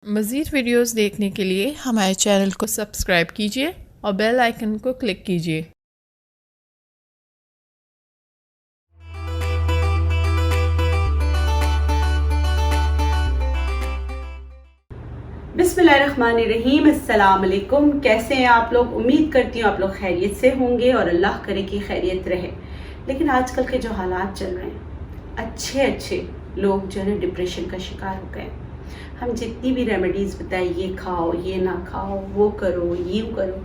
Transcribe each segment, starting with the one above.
मज़ीद वीडियोज़ देखने के लिए हमारे चैनल को सब्सक्राइब कीजिए और बेल आइकन को क्लिक कीजिए। बिस्मिल्लाहिर्रहमानिर्रहीम। अस्सलाम वालेकुम। कैसे हैं आप लोग? उम्मीद करती हूँ आप लोग खैरियत से होंगे और अल्लाह करे कि खैरियत रहे। लेकिन आजकल के जो हालात चल रहे हैं, अच्छे लोग जो है डिप्रेशन का शिकार हो गए। हम जितनी भी रेमेडीज़ बताए, ये खाओ, ये ना खाओ, वो करो, यूँ करो,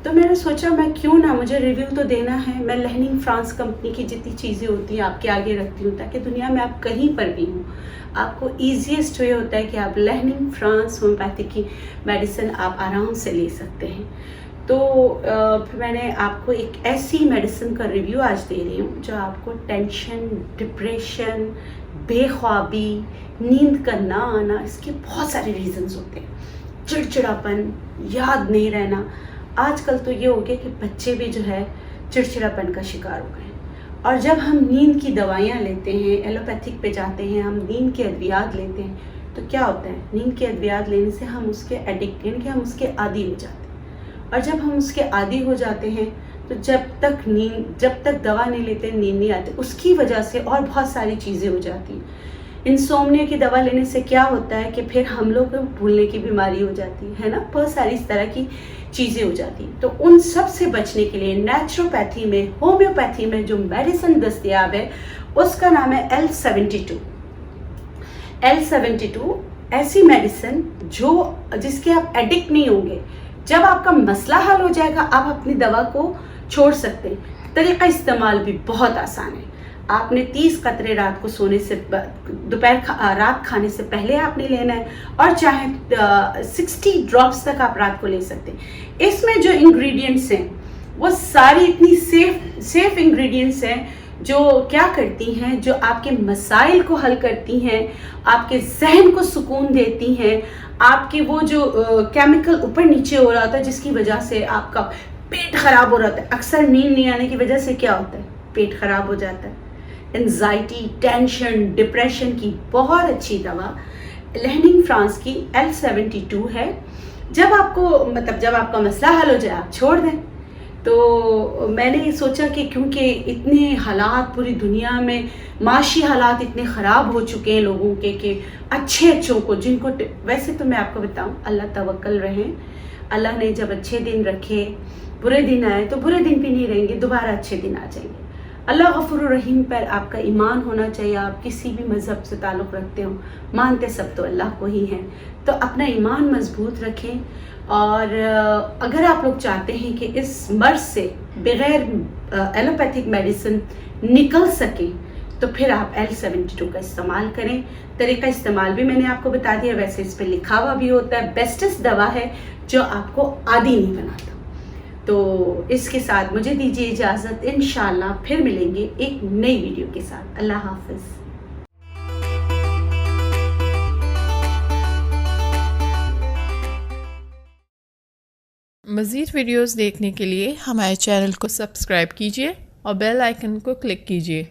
तो मैंने सोचा मैं क्यों ना, मुझे रिव्यू तो देना है। मैं लहनिंग फ्रांस कंपनी की जितनी चीज़ें होती हैं आपके आगे रखती हूँ, ताकि दुनिया में आप कहीं पर भी हों, आपको ईजीएस्ट ये होता है कि आप लहनिंग फ्रांस होम्योपैथिक की मेडिसिन आप आराम से ले सकते हैं। तो मैंने आपको एक ऐसी मेडिसिन का रिव्यू आज दे रही हूँ जो आपको टेंशन, डिप्रेशन, बेख्वाबी, नींद का ना आना, इसके बहुत सारे रीज़न्स होते हैं। चिड़चिड़ापन, याद नहीं रहना। आजकल तो ये हो गया कि बच्चे भी जो है चिड़चिड़ापन का शिकार हो गए हैं। और जब हम नींद की दवाइयाँ लेते हैं, एलोपैथिक पे जाते हैं, हम नींद के अद्वियात लेते हैं, तो क्या होता है, नींद के अद्वियात लेने से हम उसके एडिक्ट, यानी कि हम उसके आदी हो जाते हैं। और जब हम उसके आदी हो जाते हैं तो जब तक दवा नहीं लेते नींद नहीं आती। उसकी वजह से और बहुत सारी चीज़ें हो जाती हैं। इंसोम्निया की दवा लेने से क्या होता है कि फिर हम लोग को भूलने की बीमारी हो जाती है ना, बहुत सारी इस तरह की चीज़ें हो जाती हैं। तो उन सब से बचने के लिए नेचुरोपैथी में, होम्योपैथी में जो मेडिसिन दस्तयाब है उसका नाम है L72। L72 ऐसी मेडिसिन जिसके आप एडिक्ट नहीं होंगे। जब आपका मसला हल हो जाएगा आप अपनी दवा को छोड़ सकते हैं। तरीका इस्तेमाल भी बहुत आसान है। आपने 30 कतरे रात को सोने से रात खाने से पहले आपने लेना है, और चाहे 60 ड्रॉप्स तक आप रात को ले सकते हैं। इसमें जो इंग्रेडिएंट्स हैं वो सारी इतनी सेफ इंग्रेडिएंट्स हैं जो क्या करती हैं, जो आपके मसाइल को हल करती हैं, आपके जहन को सुकून देती हैं। आपके वो जो केमिकल ऊपर नीचे हो रहा होता है जिसकी वजह से आपका पेट खराब हो रहा था, अक्सर नींद नहीं आने की वजह से क्या होता है, पेट खराब हो जाता है। एंजाइटी, टेंशन, डिप्रेशन की बहुत अच्छी दवा लहनिंग फ्रांस की L72 है। जब आपका मसला हल हो जाए आप छोड़ दें। तो मैंने सोचा कि क्योंकि इतने हालात पूरी दुनिया में, माशी हालात इतने ख़राब हो चुके हैं लोगों के, कि अच्छों को, जिनको वैसे तो मैं आपको बताऊं, अल्लाह तवक्कल रहें। अल्लाह ने जब अच्छे दिन रखे, बुरे दिन आए तो बुरे दिन भी नहीं रहेंगे, दोबारा अच्छे दिन आ जाएंगे। अल्लाह गफूर रहीम पर आपका ईमान होना चाहिए। आप किसी भी मज़हब से ताल्लुक़ रखते हो, मानते सब तो अल्लाह को ही हैं, तो अपना ईमान मजबूत रखें। और अगर आप लोग चाहते हैं कि इस मर्ज से बग़ैर एलोपैथिक मेडिसिन निकल सके, तो फिर आप L72 का इस्तेमाल करें। तरीका इस्तेमाल भी मैंने आपको बता दिया, वैसे इस पर लिखा हुआ भी होता है। बेस्टेस्ट दवा है जो आपको आदी नहीं बनाता। तो इसके साथ मुझे दीजिए इजाज़त। इंशाअल्लाह फिर मिलेंगे एक नई वीडियो के साथ। अल्लाह हाफ़िज़। मज़ीद वीडियोज़ देखने के लिए हमारे चैनल को सब्सक्राइब कीजिए और बेल आइकन को क्लिक कीजिए।